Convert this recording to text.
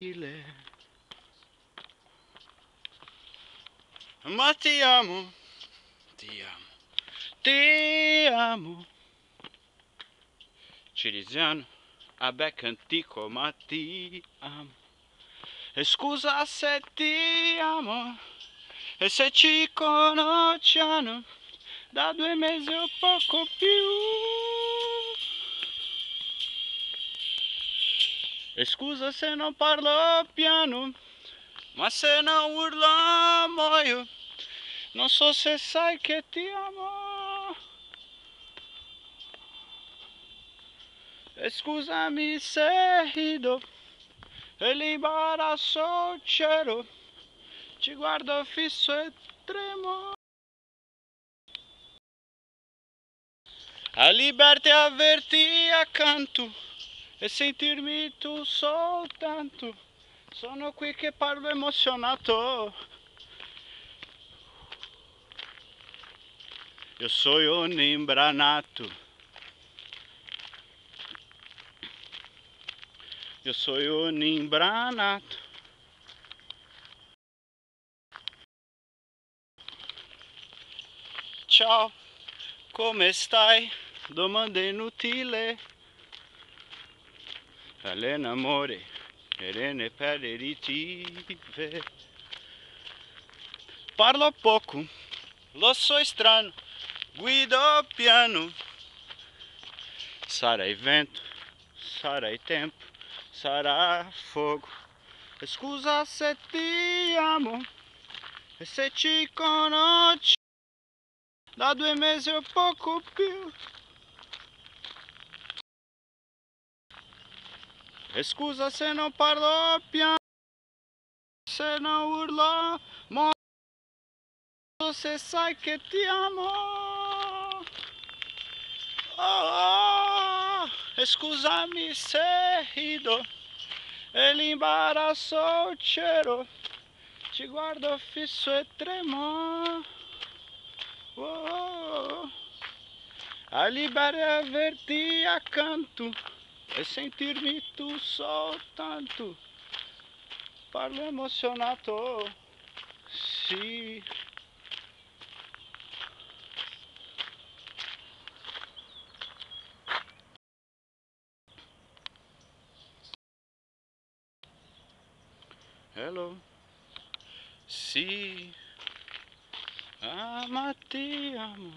Ma ti amo, ti amo, ti amo. Ciriziano, a becco antico, ma ti amo. E scusa se ti amo, e se ci conosciamo da 2 mesi o poco più. E scusa se non parlo piano, ma se non urlo muoio. Non so se sai che ti amo. E scusami se rido e l'imbarazzo c'ero. Ci guardo fisso e tremo. A libertà averti accanto e sentirmi tu soltanto. Sono qui che parlo emozionato. Io sono un imbranato. Io sono un imbranato. Ciao, come stai? Domanda inutile. All'amore e le ripetitive. Parlo poco, lo so è strano, guido piano. Sarai vento, sarai tempo, sarà fuoco. E scusa se ti amo e se ci conosci da 2 mesi o poco più. E scusa se non parlo piano, se non urlo, ma se sai che ti amo. Oh, e scusami se rido e l'imbarazzo c'ero. Ci guardo fisso e tremo. Oh, a libera averti accanto e sentirmi tu soltanto. Parlo emozionato, sì. Hello, sì. Ah, ma ti amo.